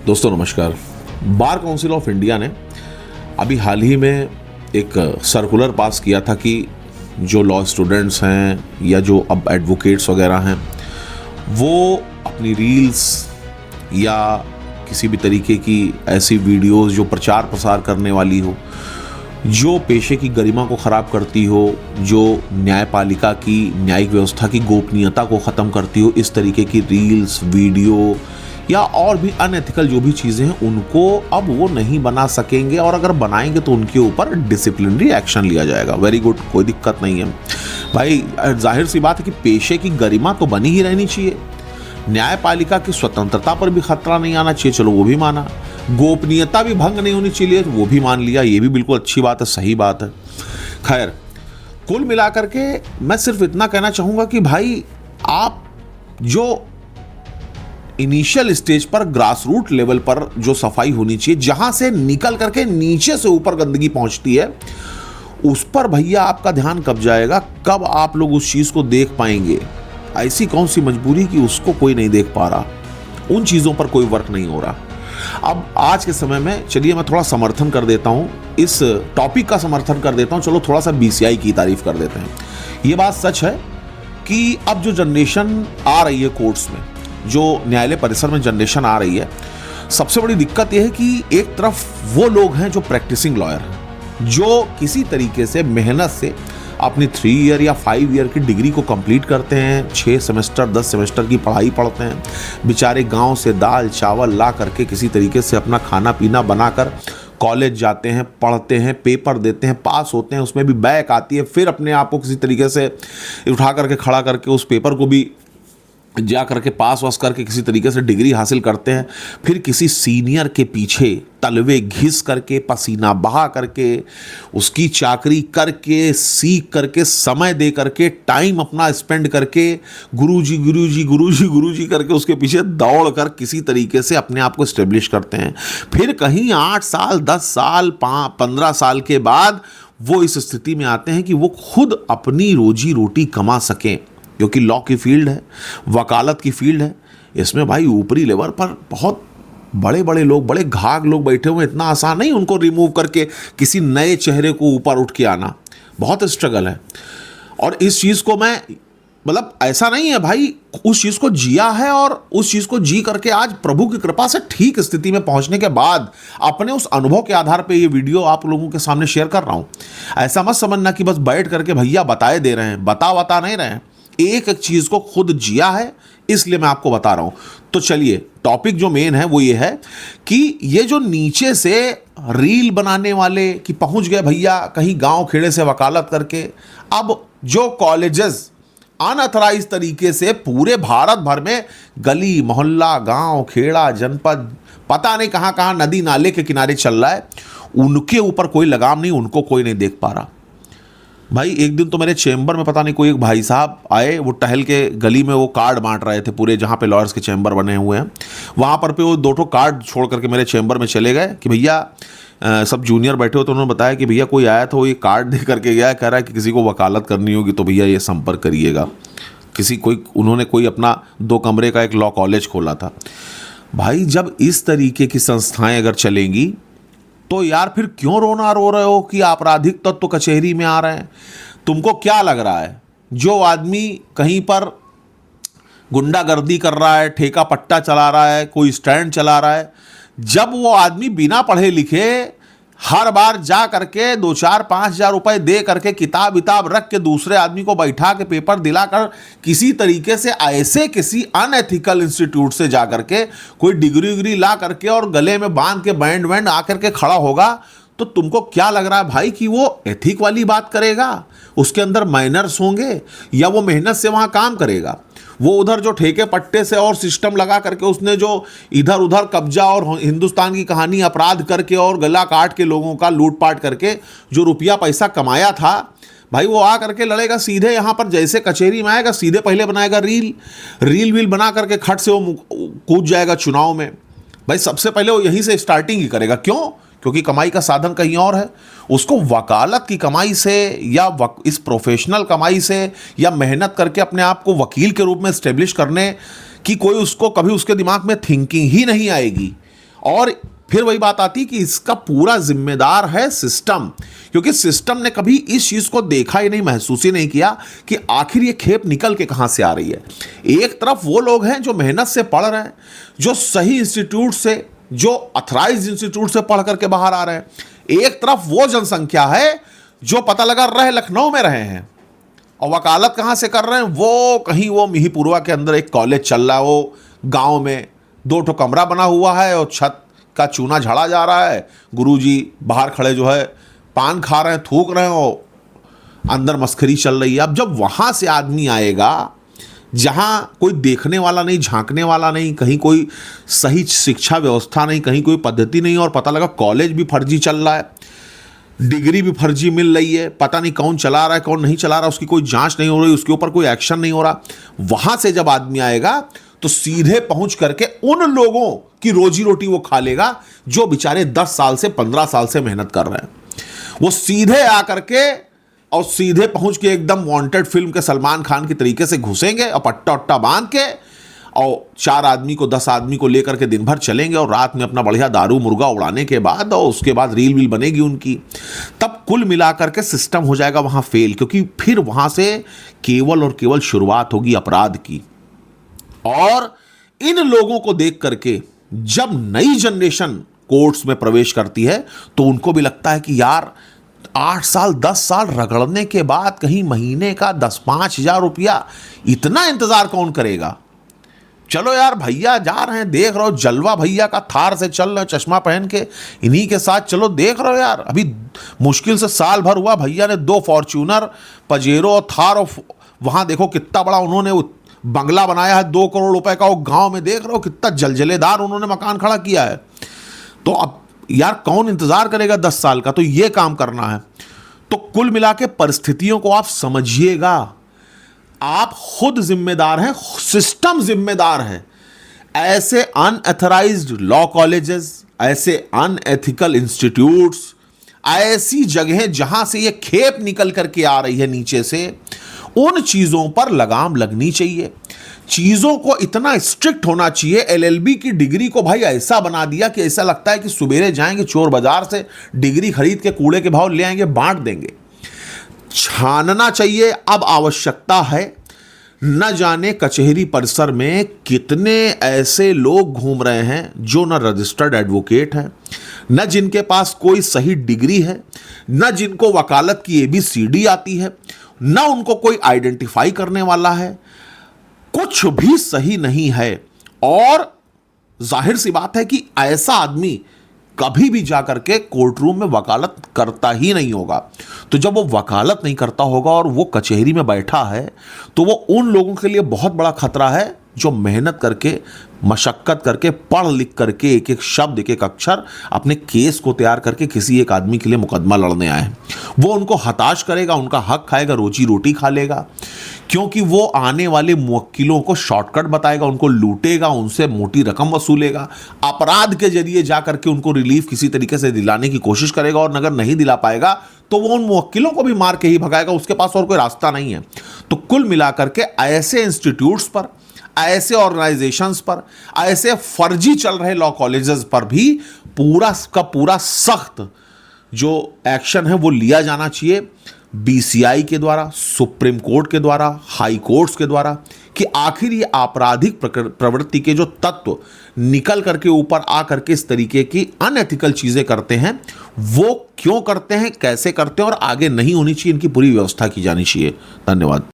दोस्तों नमस्कार। Bar council of India ने अभी हाल ही में एक सर्कुलर पास किया था कि जो लॉ स्टूडेंट्स हैं या जो अब एडवोकेट्स वगैरह हैं वो अपनी रील्स या किसी भी तरीके की ऐसी वीडियोस जो प्रचार प्रसार करने वाली हो, जो पेशे की गरिमा को ख़राब करती हो, जो न्यायपालिका की न्यायिक व्यवस्था की गोपनीयता को ख़त्म करती हो, इस तरीके की रील्स, वीडियो या और भी अनएथिकल जो भी चीज़ें हैं उनको अब वो नहीं बना सकेंगे, और अगर बनाएंगे तो उनके ऊपर डिसिप्लिनरी एक्शन लिया जाएगा। वेरी गुड, कोई दिक्कत नहीं है भाई। जाहिर सी बात है कि पेशे की गरिमा तो बनी ही रहनी चाहिए, न्यायपालिका की स्वतंत्रता पर भी खतरा नहीं आना चाहिए, चलो वो भी माना, गोपनीयता भी भंग नहीं होनी चाहिए, वो भी मान लिया, ये भी बिल्कुल अच्छी बात है, सही बात है। खैर, कुल मिलाकर के मैं सिर्फ इतना कहना चाहूँगा कि भाई आप जो इनिशियल स्टेज पर ग्रास रूट लेवल पर जो सफाई होनी चाहिए, जहां से निकल करके नीचे से ऊपर गंदगी पहुंचती है, उस पर भैया आपका ध्यान कब जाएगा, कब आप लोग उस चीज को देख पाएंगे। ऐसी कौन सी मजबूरी कि उसको कोई नहीं देख पा रहा, उन चीजों पर कोई वर्क नहीं हो रहा। अब आज के समय में चलिए मैं थोड़ा समर्थन कर देता हूं, इस टॉपिक का समर्थन कर देता हूं, चलो थोड़ा सा बीसीआई की तारीफ कर देते हैं। ये बात सच है कि अब जो जनरेशन आ रही है कोर्ट्स में, जो न्यायालय परिसर में जनरेशन आ रही है, सबसे बड़ी दिक्कत यह है कि एक तरफ वो लोग हैं जो प्रैक्टिसिंग लॉयर हैं, जो किसी तरीके से मेहनत से अपनी 3 ईयर या 5 ईयर की डिग्री को कंप्लीट करते हैं, 6 सेमेस्टर 10 सेमेस्टर की पढ़ाई पढ़ते हैं, बेचारे गांव से दाल चावल ला करके किसी तरीके से अपना खाना पीना बनाकर कॉलेज जाते हैं, पढ़ते हैं, पेपर देते हैं, पास होते हैं, उसमें भी बैक आती है, फिर अपने आप को किसी तरीके से उठा करके खड़ा करके उस पेपर को भी जा करके पास वास करके किसी तरीके से डिग्री हासिल करते हैं, फिर किसी सीनियर के पीछे तलवे घिस करके, पसीना बहा करके, उसकी चाकरी करके, सीख करके, समय दे करके, टाइम अपना स्पेंड करके, गुरुजी गुरुजी गुरुजी गुरुजी करके उसके पीछे दौड़ कर किसी तरीके से अपने आप को स्टेब्लिश करते हैं। फिर कहीं 8 साल 10 साल 15 साल के बाद वो इस स्थिति में आते हैं कि वो खुद अपनी रोजी रोटी कमा सकें, क्योंकि लॉ की फील्ड है, वकालत की फील्ड है, इसमें भाई ऊपरी लेवल पर बहुत बड़े बड़े लोग, बड़े घाघ लोग बैठे हुए, इतना आसान नहीं उनको रिमूव करके किसी नए चेहरे को ऊपर उठ के आना, बहुत स्ट्रगल है। और इस चीज़ को मैं मतलब ऐसा नहीं है भाई, उस चीज़ को जिया है और उस चीज़ को जी करके आज प्रभु की कृपा से ठीक स्थिति में पहुंचने के बाद अपने उस अनुभव के आधार पे ये वीडियो आप लोगों के सामने शेयर कर रहा हूं। ऐसा मत समझना कि बस बैठ करके भैया बताए दे रहे हैं, बता नहीं रहे हैं, एक एक चीज को खुद जिया है, इसलिए मैं आपको बता रहा हूं। तो चलिए, टॉपिक जो मेन है वो ये है कि ये जो नीचे से रील बनाने वाले कि पहुंच गए भैया कहीं गांव खेड़े से वकालत करके, अब जो कॉलेजेस अनऑथराइज तरीके से पूरे भारत भर में गली मोहल्ला गांव खेड़ा जनपद पता नहीं कहां कहां नदी नाले के किनारे चल रहा है, उनके ऊपर कोई लगाम नहीं, उनको कोई नहीं देख पा रहा। भाई एक दिन तो मेरे चैम्बर में पता नहीं कोई एक भाई साहब आए, वो टहल के गली में वो कार्ड बांट रहे थे पूरे, जहाँ पे लॉयर्स के चैम्बर बने हुए हैं, वहाँ पर पे वो 2 कार्ड छोड़ करके मेरे चैम्बर में चले गए कि भैया सब जूनियर बैठे हो, तो उन्होंने बताया कि भैया कोई आया था, वो ये कार्ड दे करके गया, कह रहा है कि किसी को वकालत करनी होगी तो भैया ये संपर्क करिएगा। उन्होंने कोई अपना 2 कमरे का एक लॉ कॉलेज खोला था। भाई जब इस तरीके की संस्थाएं अगर चलेंगी तो यार फिर क्यों रोना रो रहे हो कि आपराधिक तत्व तो कचहरी में आ रहे हैं? तुमको क्या लग रहा है, जो आदमी कहीं पर गुंडागर्दी कर रहा है, ठेका पट्टा चला रहा है, कोई स्टैंड चला रहा है, जब वो आदमी बिना पढ़े लिखे हर बार जा करके 2-4-5 हज़ार रुपए दे करके किताब रख के दूसरे आदमी को बैठा के पेपर दिलाकर किसी तरीके से ऐसे किसी अनएथिकल इंस्टीट्यूट से जा करके कोई डिग्री ला करके और गले में बांध के बैंड वैंड आकर के खड़ा होगा, तो तुमको क्या लग रहा है भाई कि वो एथिक वाली बात करेगा? उसके अंदर मैनर्स होंगे या वो मेहनत से वहां काम करेगा? वो उधर जो ठेके पट्टे से और सिस्टम लगा करके उसने जो इधर उधर कब्जा और हिंदुस्तान की कहानी अपराध करके और गला काट के लोगों का लूटपाट करके जो रुपया पैसा कमाया था, भाई वो आ करके लड़ेगा सीधे यहाँ पर, जैसे कचहरी में आएगा सीधे पहले बनाएगा रील बना करके खट से वो कूद जाएगा चुनाव में। भाई सबसे पहले वो यहीं से स्टार्टिंग ही करेगा। क्यों? क्योंकि कमाई का साधन कहीं और है। उसको वकालत की कमाई से या इस प्रोफेशनल कमाई से या मेहनत करके अपने आप को वकील के रूप में स्टेब्लिश करने की कोई उसको कभी उसके दिमाग में थिंकिंग ही नहीं आएगी। और फिर वही बात आती कि इसका पूरा जिम्मेदार है सिस्टम, क्योंकि सिस्टम ने कभी इस चीज को देखा ही नहीं, महसूस ही नहीं किया कि आखिर ये खेप निकल के कहां से आ रही है। एक तरफ वो लोग हैं जो मेहनत से पढ़ रहे हैं, जो सही इंस्टीट्यूट से, जो अथराइज्ड इंस्टीट्यूट से पढ़ करके बाहर आ रहे हैं, एक तरफ वो जनसंख्या है जो पता लगा रहे लखनऊ में रहे हैं और वकालत कहां से कर रहे हैं, वो कहीं वो मिहीपुरवा के अंदर एक कॉलेज चल रहा है, वो गांव में 2 कमरा बना हुआ है और छत का चूना झाड़ा जा रहा है, गुरुजी बाहर खड़े जो है पान खा रहे हैं, थूक रहे हैं और अंदर मस्खरी चल रही है। अब जब वहां से आदमी आएगा जहां कोई देखने वाला नहीं, झांकने वाला नहीं, कहीं कोई सही शिक्षा व्यवस्था नहीं, कहीं कोई पद्धति नहीं, और पता लगा कॉलेज भी फर्जी चल रहा है, डिग्री भी फर्जी मिल रही है, पता नहीं कौन चला रहा है कौन नहीं चला रहा, उसकी कोई जांच नहीं हो रही, उसके ऊपर कोई एक्शन नहीं हो रहा, वहां से जब आदमी आएगा तो सीधे पहुंच करके उन लोगों की रोजी रोटी वो खा लेगा जो बेचारे 10 साल से 15 साल से मेहनत कर रहे हैं। वो सीधे आकर के और सीधे पहुंच के एकदम वांटेड फिल्म के सलमान खान के तरीके से घुसेंगे और पट्टा उट्टा बांध के और 4 आदमी को 10 आदमी को लेकर के दिन भर चलेंगे और रात में अपना बढ़िया दारू मुर्गा उड़ाने के बाद और उसके बाद रील वील बनेगी उनकी। तब कुल मिलाकर के सिस्टम हो जाएगा वहां फेल, क्योंकि फिर वहां से केवल और केवल शुरुआत होगी अपराध की। और इन लोगों को देख करके जब नई जनरेशन कोर्ट्स में प्रवेश करती है तो उनको भी लगता है कि यार 8 साल 10 साल रगड़ने के बाद कहीं महीने का 10-5 हजार रुपया, इतना इंतजार कौन करेगा। चलो यार भैया जा रहे हैं, देख रहे हो जलवा भैया का थार से चल रहे, चश्मा पहन के इन्हीं के साथ चलो, देख रहे हो यार अभी मुश्किल से साल भर हुआ, भैया ने 2 फॉर्च्यूनर, पजेरो और थार, और वहां देखो कितना बड़ा उन्होंने बंगला बनाया है 2 करोड़ रुपए का, वो गांव में देख रहे हो कितना जलजलेदार उन्होंने मकान खड़ा किया है। तो अब यार कौन इंतजार करेगा 10 साल का, तो ये काम करना है। तो कुल मिला के परिस्थितियों को आप समझिएगा, आप खुद जिम्मेदार हैं, सिस्टम जिम्मेदार है। ऐसे अनऑथराइज्ड लॉ कॉलेजेस, ऐसे अनएथिकल इंस्टीट्यूट्स, ऐसी जगहें जहां से ये खेप निकल करके आ रही है नीचे से, उन चीजों पर लगाम लगनी चाहिए। चीजों को इतना स्ट्रिक्ट होना चाहिए। एलएलबी की डिग्री को भाई ऐसा बना दिया कि ऐसा लगता है कि सुबेरे जाएंगे चोर बाजार से डिग्री खरीद के कूड़े के भाव ले आएंगे, बांट देंगे। छानना चाहिए। अब आवश्यकता है, न जाने कचहरी परिसर में कितने ऐसे लोग घूम रहे हैं जो न रजिस्टर्ड एडवोकेट हैं, न जिनके पास कोई सही डिग्री है, न जिनको वकालत की ABCD आती है, न उनको कोई आइडेंटिफाई करने वाला है। कुछ भी सही नहीं है। और जाहिर सी बात है कि ऐसा आदमी कभी भी जाकर के कोर्ट रूम में वकालत करता ही नहीं होगा। तो जब वो वकालत नहीं करता होगा और वो कचहरी में बैठा है, तो वो उन लोगों के लिए बहुत बड़ा खतरा है जो मेहनत करके, मशक्कत करके, पढ़ लिख करके एक एक शब्द, एक एक अक्षर अपने केस को तैयार करके किसी एक आदमी के लिए मुकदमा लड़ने आए हैं। वो उनको हताश करेगा, उनका हक खाएगा, रोजी रोटी खा लेगा, क्योंकि वो आने वाले मुवक्किलों को शॉर्टकट बताएगा, उनको लूटेगा, उनसे मोटी रकम वसूलेगा, अपराध के जरिए जाकर के उनको रिलीफ किसी तरीके से दिलाने की कोशिश करेगा, और अगर नहीं दिला पाएगा तो वो उन मुवक्किलों को भी मार के ही भगाएगा, उसके पास और कोई रास्ता नहीं है। तो कुल मिलाकर के ऐसे इंस्टीट्यूट्स पर, ऐसे ऑर्गेनाइजेशंस पर, ऐसे फर्जी चल रहे लॉ कॉलेजेस पर भी पूरा का पूरा सख्त जो एक्शन है वो लिया जाना चाहिए, BCI के द्वारा, सुप्रीम कोर्ट के द्वारा, हाई कोर्ट्स के द्वारा, कि आखिर ये आपराधिक प्रवृत्ति के जो तत्व निकल करके ऊपर आ करके इस तरीके की अनएथिकल चीजें करते हैं, वो क्यों करते हैं, कैसे करते हैं, और आगे नहीं होनी चाहिए, इनकी पूरी व्यवस्था की जानी चाहिए। धन्यवाद।